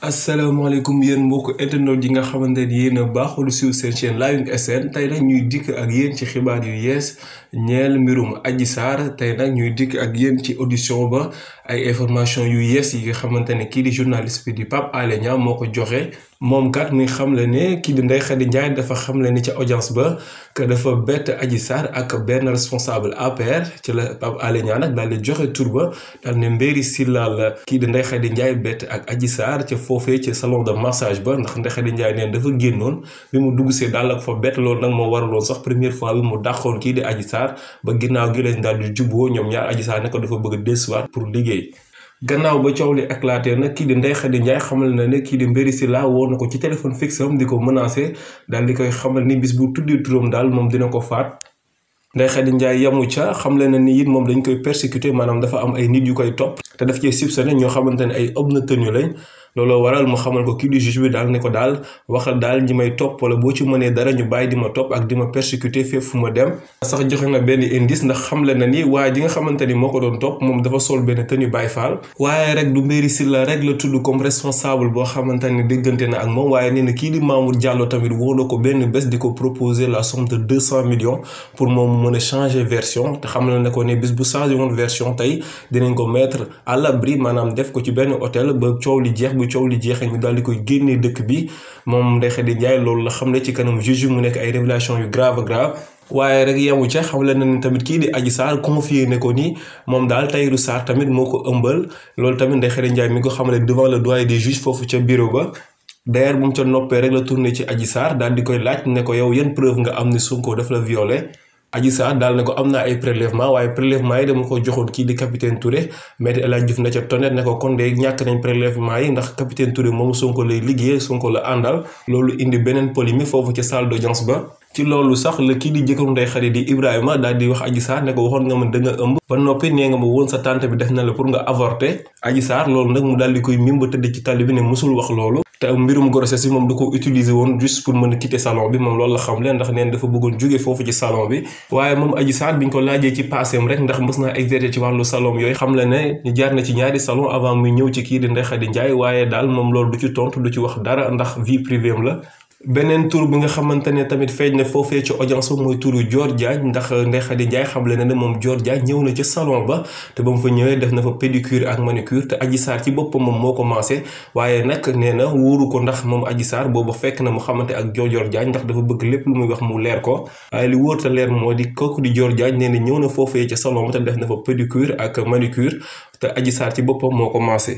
asalaamaaleykum yéen mbokk internet yi nga xamante ni yéen a baaxul siiw seen chaîne Lion SN tey nag ñuy dikk ak yéen ci xibaar yu yees ñeel mbirum Adji Sarr tey nag ñuy dikk ak yéen ci audition ba ay information yu yees yi nga xamante ne kii di journaliste bi di Pape Alé Niang moo ko joxe moom kat muy xamle ne kii di Ndeye Khady Ndiaye dafa xamle ni ca audience ba que dafa bett Adji Sarr ak benn responsable APR ci la Pape Alé Niang nag daal di joxe tur ba daal ne Mbéri Sylla la kii di Ndeye Khady Ndiaye bett ak Adji Sarr ca foofee ci salon de massage ba ndax Ndeye Khady Ndiaye neen dafa génnoon bi mu dugg see daal ak fa bett loolu nag moo waraloon sax première fois bi mu dàqoon kii di Adji Sarr ba ginnaaw gi lañ daal di juboo ñoom ñaar Adji Sarr ne ko dafa bëgg a dellusiwaat pour liggéey. gannaaw ba coow li éclaté nag kii di Ndeye Khady Ndiaye xamal na ne kii di Mbéri Sylla woo na ko ci téléphone fixe am di ko menacé daal di koy xamal ni bis bu tuddi turam daal moom dina ko faat. Ndeye Khady Ndiaye yamu ca xamle na ni it moom dañ koy persécuté maanaam dafa am ay nit yu koy topp te daf cee soupçonné ñoo xamante ne ay homme de tenue lañ looloo waral mu xamal ko kii di juge bi daal ne ko daal waxal daal ñi may topp wala boo ci mënee dara ñu bàyyi di ma topp ak di ma persécuté fépp fu ma dem. sax joxe na benn indice ndax xamle na ni waaye ji nga xamante ni moo ko doon topp moom dafa sol benn tenue Baye Fall waaye rek du Mbéri Sylla rek la tudd comme responsable boo xamante ni déggante na ak moom waaye nee na kii di Mamour Diallo tamit woo na ko benn bés di ko proposer la somme de 200 millions pour moom mën a changer version te xam na ko ne bis bu changé woon version tey dinañ ko mettre à l'abri maanaam def ko ci benn hôtel ba coow li jeex coow li jeexee ñu daal di koy génnee dëkk bi moom Ndeye Khady Ndiaye loolu la xam ne ci kanam juge mu nekk ay révélation yu grave waaye rek yemu ca xamle na ni tamit kii di Adji Sarr confié ne ko ni moom daal Tahirou Sarr tamit moo ko ëmbal loolu tamit Ndeye Khady Ndiaye mi ko xamle devant le doyen des juges foofu ca bureau ba. d'ailleurs bu mu ca noppee rek la tourné ci Adji Sarr daal di koy laaj ne ko yow yan preuve nga am ni Sonko daf la violé. Adji Sarr daal ne ko am naa ay prélèvement waaye prélèvement yi dama ko joxoon kii di capitaine Touré Maître El Hadji Diouf na ca tonnet ne ko kon de ñàkk nañ prélèvement yi ndax capitaine Touré moom Sonko lay liggéey Sonko la àndal loolu indi beneen polémique foofu ca salle d'audience ba. ci loolu sax la kii di jëkkëru Ndeye Khady di Ibrahima daal di wax Adji Sarr ne ko waxoon nga ma da nga ëmb ba noppi nee nga ma woon sa tante bi def na la pour nga avorter Adji Sarr loolu nag mu daal di koy mim ba tëdd ci tali bi ne musul wax loolu te mbirum grossesse bi moom da ko utiliser woon juste pour mën a quitter salon bi moom loolu la xam leen ndax neen dafa bëggoon jóge foofu ci salon bi waaye moom Adji Sarr biñ ko laajee ci passeem rek ndax mës naa exercer ci wàllu salon yooyu xam le ne ñu jaar na ci ñaari salon avant muy ñëw ci kii di Ndeye Khady Ndiaye waaye daal moom loolu du ci tontu du ci wax dara ndax vie privée am la. beneen tur bi nga xamante ne tamit feeñ na foofee ci audience ba mooy turu Dior Diagne ndax Ndeye Khady Ndiaye xamle na ne moom Dior Diagne ñëw na ci salon ba te ba mu fa ñëwee def na fa pédicure ak manucure te Adji Sarr ci boppam moom moo commencé waaye nag nee na wóoru ko ndax moom Adji Sarr boobu fekk na mu xamante ak Dior Diagne ndax dafa bëgg lépp lu muy wax mu leer ko waaye li wóor te leer moo di kooku di Dior Diagne nee na ñëw na foofee ci salon ba te def na fa pédicure ak manucure te Adji Sarr ci boppam moo commencé.